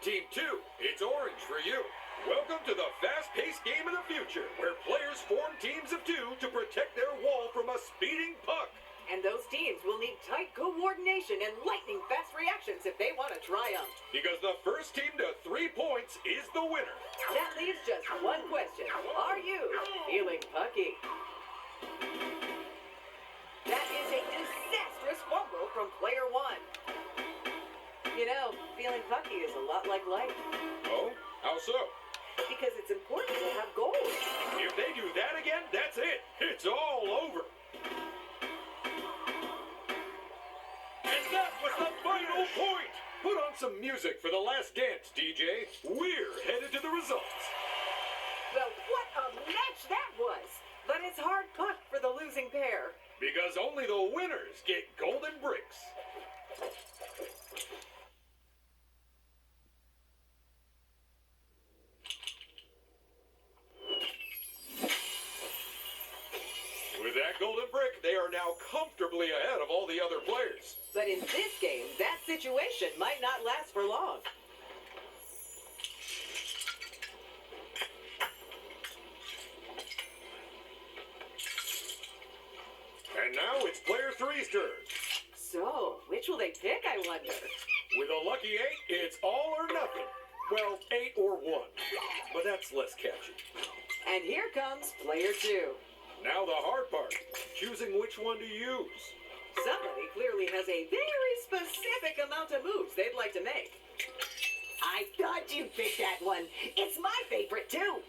Team 2, it's orange for you. Welcome to the fast-paced game of the future, where players form teams of 2 to protect their wall from a speeding puck. And those teams will need tight coordination and lightning-fast reactions if they want to triumph. Because the first team to 3 points is the winner. That leaves just one question. Are you feeling pucky? That is a disastrous fumble from player 1. You know, feeling pucky is a lot like life. Oh? How so? Because it's important to have goals. If they do that again, that's it. It's all over. And that was the final point. Put on some music for the last dance, DJ. We're headed to the results. Well, what a match that was. But it's hard puck for the losing pair. Because only the winners get golden bricks. With that golden brick, they are now comfortably ahead of all the other players. But in this game, that situation might not last for long. And now it's player 3's turn. So, which will they pick, I wonder? With a lucky 8, it's all or nothing. Well, 8 or 1. But that's less catchy. And here comes player 2. Now the hard part, choosing which one to use. Somebody clearly has a very specific amount of moves they'd like to make. I thought you'd pick that one. It's my favorite, too.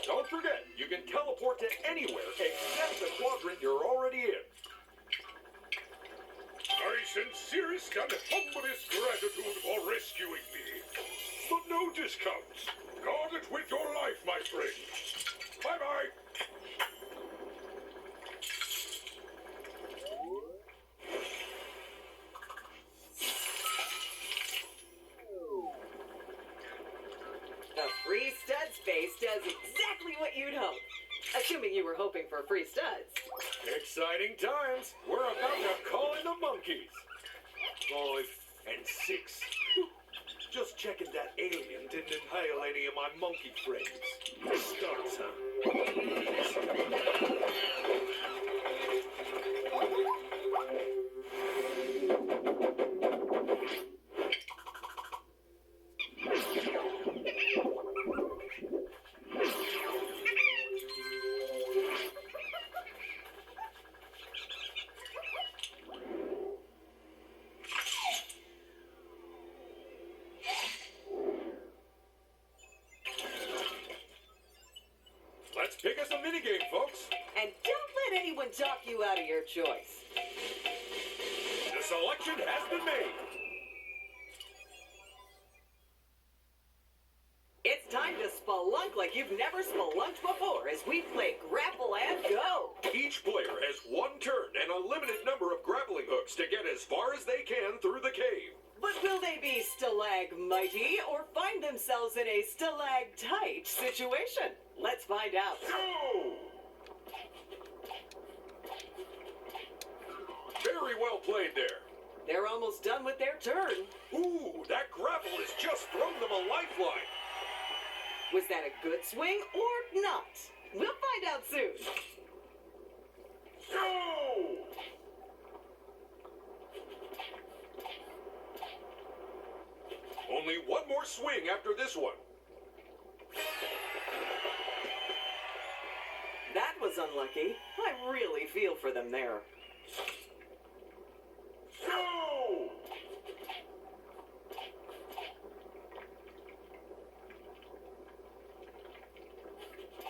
Don't forget, you can teleport to anywhere except the quadrant you're already in. My sincerest and humblest gratitude for rescuing me. But no discounts. Guard it with your life, my friend. Bye-bye. A free stud space does exactly what you'd hope. Assuming you were hoping for free studs. Exciting times. We're about to call in the monkeys. 5 and 6. Just checking that alien didn't inhale any of my monkey friends. Starts, Let's pick us a minigame, folks. And don't let anyone talk you out of your choice. The selection has been made. It's time to spelunk like you've never spelunked before as we play Grapple and Go. Each player has 1 turn and a limited number of grappling hooks to get as far as they can through the cave. But will they be stalagmighty or find themselves in a stalactite situation? Let's find out. Go! Very well played there. They're almost done with their turn. Ooh, that grapple has just thrown them a lifeline. Was that a good swing or not? We'll find out soon. Go! Only 1 more swing after this one. That was unlucky. I really feel for them there. Go!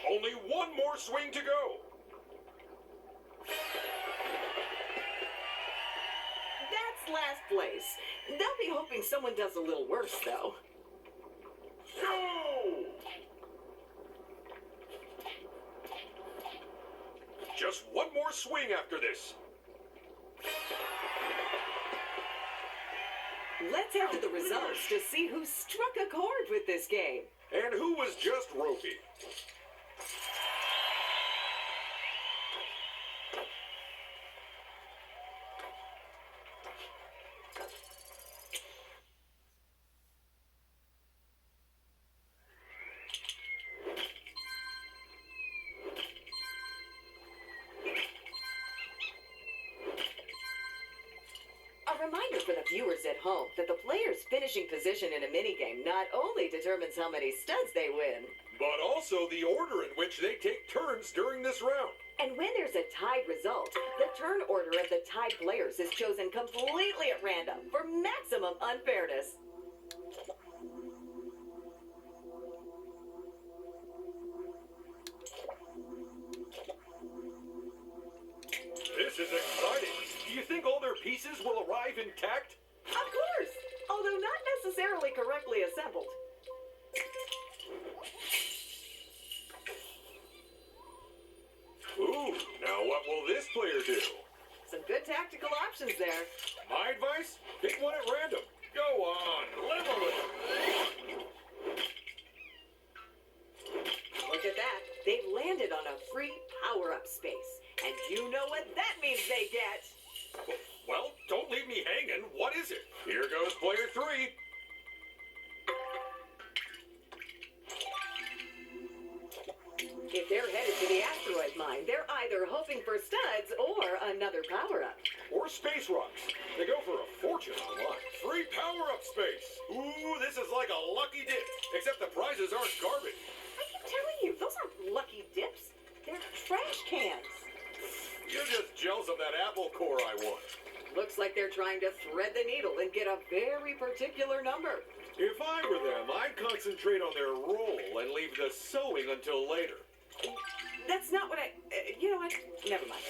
Only 1 more swing to go. That's last place. They'll be hoping someone does a little worse, though. Go! Just 1 more swing after this. Let's head to the results to see who struck a chord with this game. And who was just ropey. A reminder for the viewers at home that the player's finishing position in a minigame not only determines how many studs they win, but also the order in which they take turns during this round. and when there's a tied result, the turn order of the tied players is chosen completely at random for maximum unfairness. This is exciting. Do you think all their pieces will arrive intact? Of course, although not necessarily correctly assembled. Ooh, now what will this player do? Some good tactical options there. My advice? Pick one at random. Go on, level it. Look at that. They've landed on a free power-up space. And you know what that means they get. Well, don't leave me hanging. What is it? Here goes player 3. If they're headed to the asteroid mine, they're either hoping for studs or another power-up. Or space rocks. They go for a fortune online. Free power-up space. Ooh, this is like a lucky dip. Except the prizes aren't garbage. I keep telling you, those aren't lucky dips. They're trash cans. You're just jealous of that apple core I won. Looks like they're trying to thread the needle and get a very particular number. If I were them, I'd concentrate on their roll and leave the sewing until later. That's not what you know what? Never mind.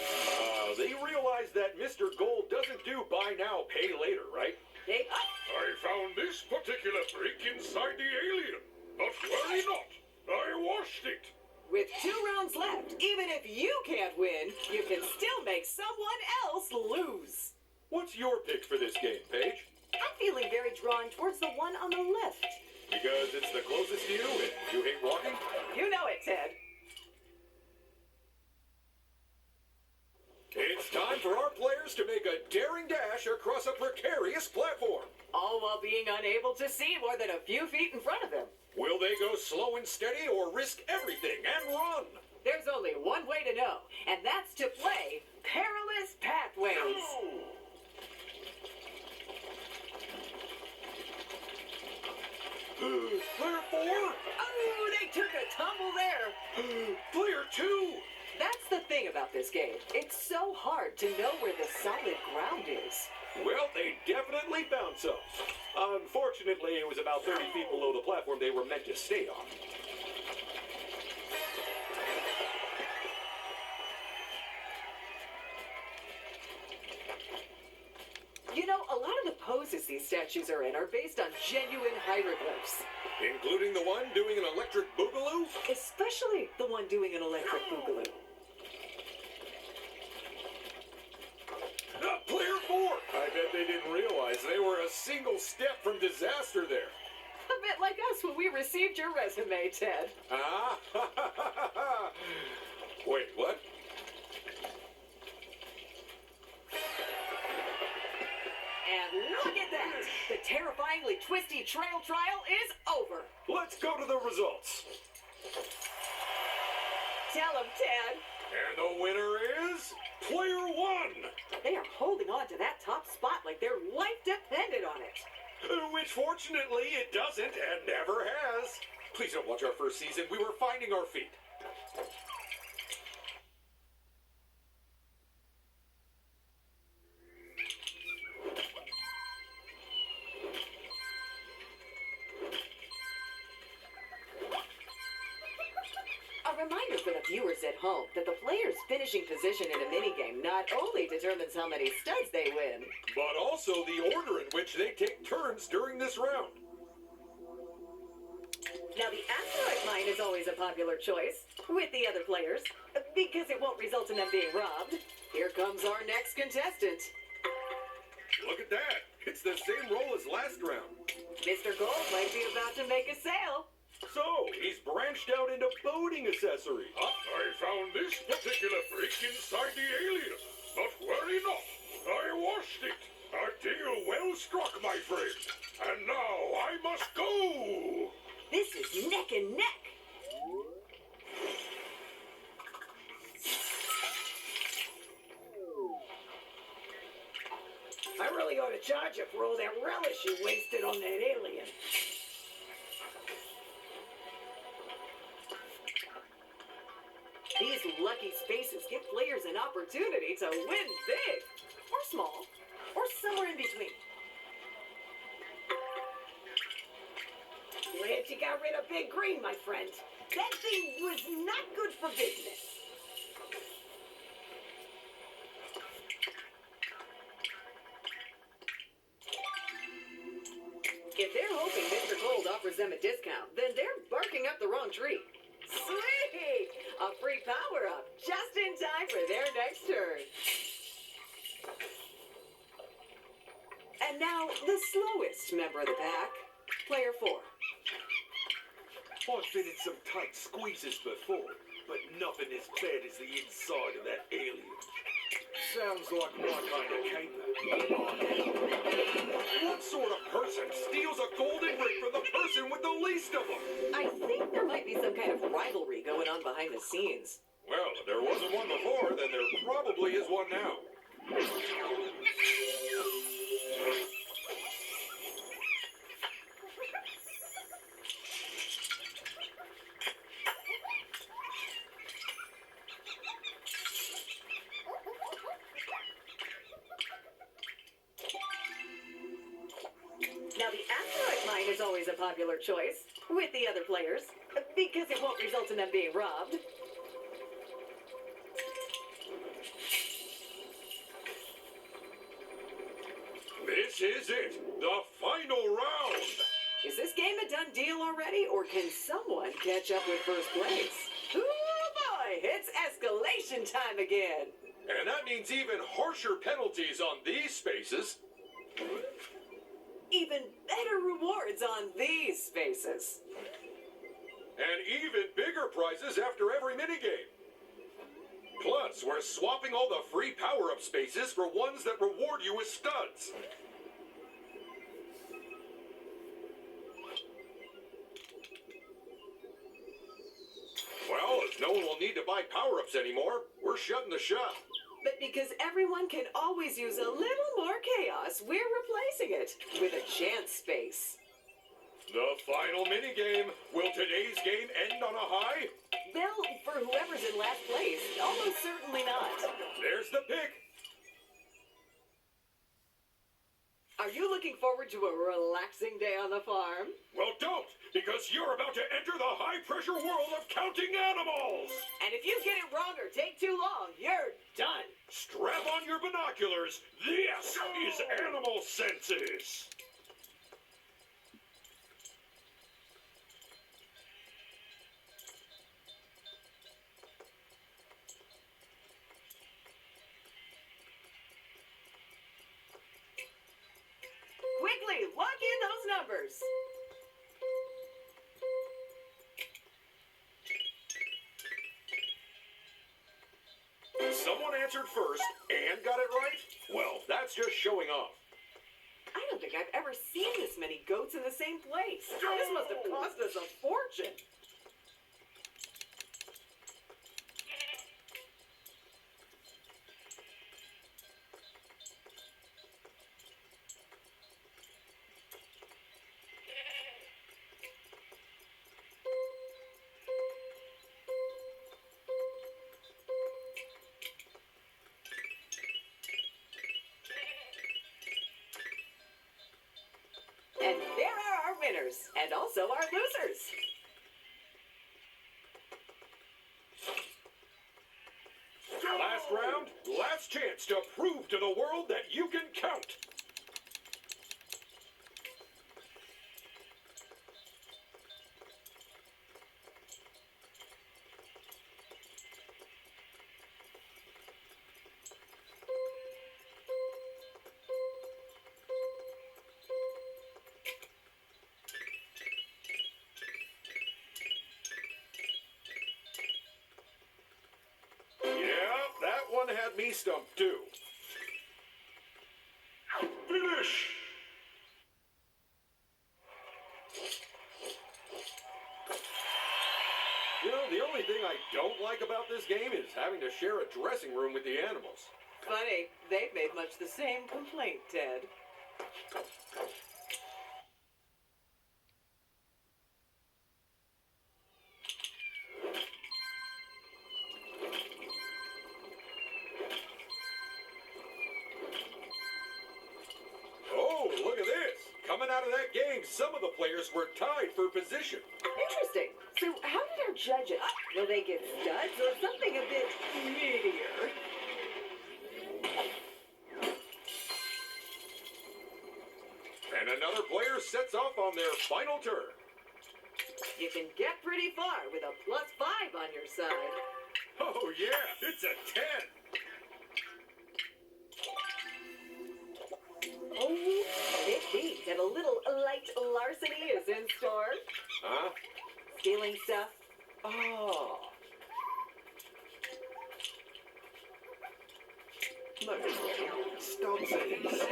They realize that Mr. Gold doesn't do buy now, pay later, right? They up. I found this particular brick inside the alien. But worry not. I washed it. With 2 rounds left, even if you can't win, you can still make someone else lose. What's your pick for this game, Paige? I'm feeling very drawn towards the one on the left. Because it's the closest to you and you hate walking? You know it, Ted. It's time for our players to make a daring dash across a precarious platform. All while being unable to see more than a few feet in front of them. Will they go slow and steady or risk everything and run? There's only one way to know, and that's to play Perilous Pathways. Player 4? Oh, they took a tumble there. Player 2? That's the thing about this game. It's so hard to know where the solid ground is. Well, they definitely found some. Unfortunately, it was about 30 feet below the platform they were meant to stay on. You know, a lot of the poses these statues are in are based on genuine hieroglyphs. Including the one doing an electric boogaloo? Especially the one doing an electric boogaloo. Player 4! I bet they didn't realize they were a single step from disaster there. A bit like us when we received your resume, Ted. Ah? Wait, what? And look at that! The terrifyingly twisty trail trial is over. Let's go to the results. Tell them, Ted. And the winner is Player 1! They are holding on to that top spot like their life depended on it. Which fortunately it doesn't and never has. Please don't watch our first season. We were finding our feet. A reminder for the viewers at home that the player's finishing position in a minigame not only determines how many studs they win, but also the order in which they take turns during this round. Now, the asteroid mine is always a popular choice with the other players because it won't result in them being robbed. Here comes our next contestant. Look at that. It's the same roll as last round. Mr. Gold might be about to make a sale. So, he's branched out into boating accessories. I found this particular brick inside the alien. But worry not. I washed it. A deal well struck, my friend. And now I must go. This is neck and neck. I really really ought to charge you for all that relish you wasted on that alien. These lucky spaces give players an opportunity to win big, or small, or somewhere in between. Glad you got rid of Big Green, my friend. That thing was not good for business. If they're hoping Mr. Gold offers them a discount, then they're barking up the wrong tree. Sweet! A free power-up just in time for their next turn. And now, the slowest member of the pack, player 4. I've been in some tight squeezes before, but nothing as bad as the inside of that alien. Sounds like my kind of caper. What sort of person steals a golden ring from the person with the least of them? I think there might be some kind of rivalry going on behind the scenes. Well, if there wasn't one before, then there probably is one now. Now, the asteroid mine is always a popular choice with the other players because it won't result in them being robbed. This is it, the final round. Is this game a done deal already, or can someone catch up with first place? Ooh boy, it's escalation time again. And that means even harsher penalties on these spaces. Even better rewards on these spaces. And even bigger prizes after every minigame. Plus, we're swapping all the free power-up spaces for ones that reward you with studs. Well, as no one will need to buy power-ups anymore, we're shutting the shop. But because everyone can always use a little more chaos, we're replacing it with a chance space. The final minigame. Will today's game end on a high? Well, for whoever's in last place, almost certainly not. There's the pick. Are you looking forward to a relaxing day on the farm? Well, don't, because you're about to enter the high-pressure world of counting animals. And if you get it wrong or take too long, you're done. Strap on your binoculars. This is Animal Senses. Quickly, lock in those numbers. Someone answered first and got it right? Well, that's just showing off. I don't think I've ever seen this many goats in the same place. This must have cost us a fortune. And there are our winners, and also our losers. Last round, last chance to prove to the world that you can count. Had me stumped too. Finish! You know, the only thing I don't like about this game is having to share a dressing room with the animals. Funny, they've made much the same complaint, Ted. Coming out of that game, some of the players were tied for position. Interesting. So how did our judges? Will they get studs or something a bit meatier? And another player sets off on their final turn. You can get pretty far with a +5 on your side. Oh yeah, it's a 10. Oh, it means that a little light larceny is in store. Huh? Stealing stuff. Oh. Look, Stumpsies.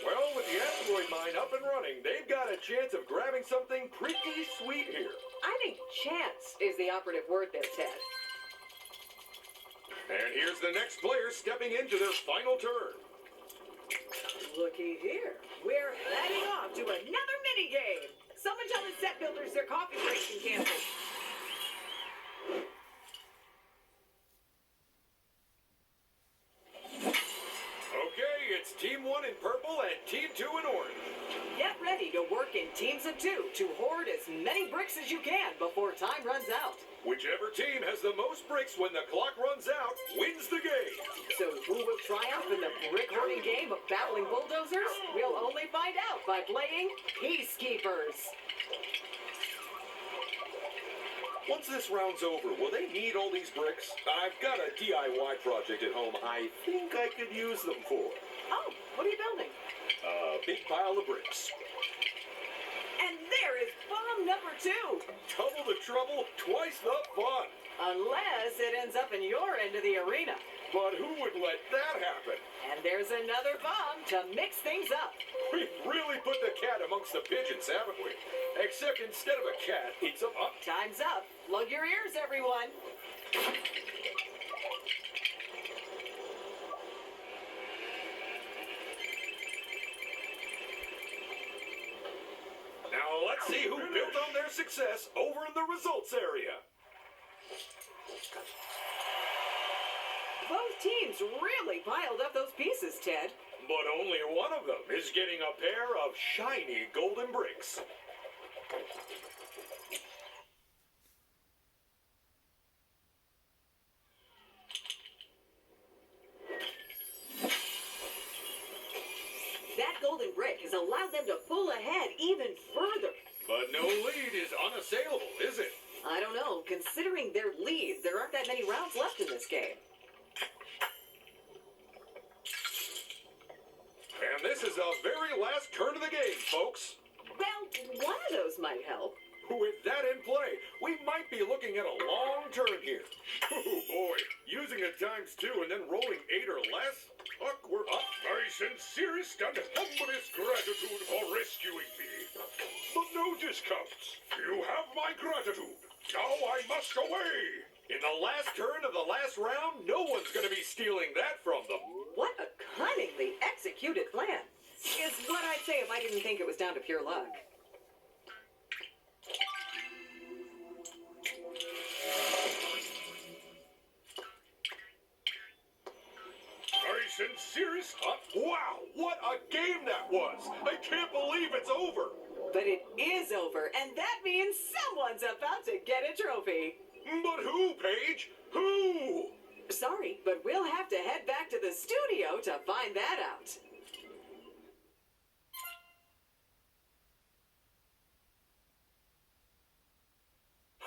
Well, with the asteroid mine up and running, they've got a chance of grabbing something pretty sweet here. I think chance is the operative word there, Ted. And here's the next player stepping into their final turn. Looky here. We're heading off to another mini game. Someone tell the set builders their coffee breaks can cancel. Okay, it's Team 1 in purple and Team 2 in orange. Get ready to work in teams of 2 to hoard as many bricks as you can before time runs out. Whichever team has the most bricks when the clock runs out wins the game. So who will triumph in the brick hoarding game of battling bulldozers? We'll only find out by playing Peacekeepers. Once this round's over, will they need all these bricks? I've got a DIY project at home I think I could use them for. Oh, what are you building? A big pile of bricks. And there is bomb number 2. Double the trouble, twice the fun. Unless it ends up in your end of the arena. But who would let that happen? And there's another bomb to mix things up. We've really put the cat amongst the pigeons, haven't we? Except instead of a cat, it's a... Time's up. Plug your ears, everyone. Now let's see who built on their success over in the results area. Both teams really piled up those pieces, Ted. But only one of them is getting a pair of shiny golden bricks. That golden brick has allowed them to pull ahead even further. But no lead is unassailable, is it? I don't know. Considering their lead, there aren't that many rounds left in this game. And this is the very last turn of the game, folks. Well, one of those might help. With that in play, we might be looking at a long turn here. Oh boy, using a ×2 and then rolling 8 or less? Awkward. My sincerest and humblest gratitude for rescuing me. But no discounts. You have my gratitude. Now I must away. In the last turn of the last round, no one's going to be stealing that from them. What a cunningly executed plan. Is what I'd say if I didn't think it was down to pure luck. My sincerest... wow, what a game that was. I can't believe it's over. But it is over, and that means someone's about to get a trophy. But who, Paige? Who? Sorry, but we'll have to head back to the studio to find that out.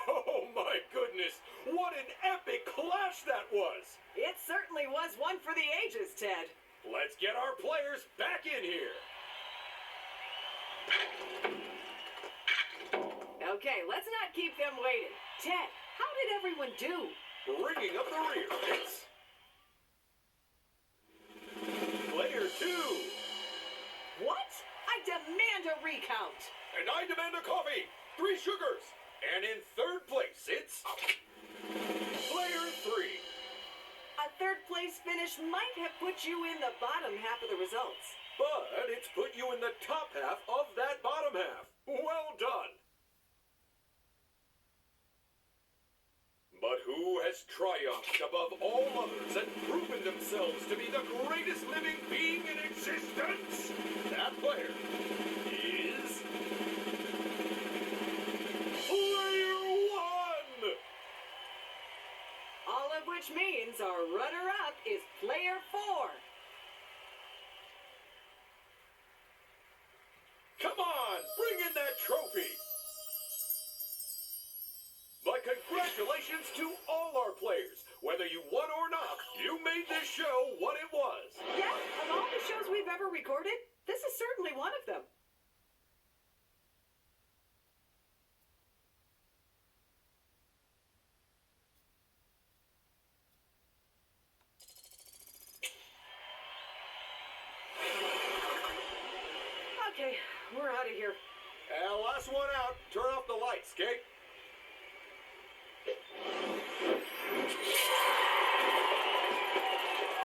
Oh my goodness, what an epic clash that was! It certainly was one for the ages, Ted. Let's get our players back in here. Okay, let's not keep them waiting. Ted, how did everyone do? Bringing up the rear. It's player 2. What? I demand a recount. And I demand a coffee. 3 sugars. And in third place, it's finish might have put you in the bottom half of the results. But it's put you in the top half of that bottom half. Well done. But who has triumphed above all others and proven themselves to be the greatest living being in existence? That player is Player One! All of which means our runner-up is Player 4. Come on, bring in that trophy! But congratulations to all our players. Whether you won or not, you made this show what it was. Yeah, of all the shows we've ever recorded, this is certainly one of them. Okay, we're out of here. Last one out. Turn off the lights, Kate.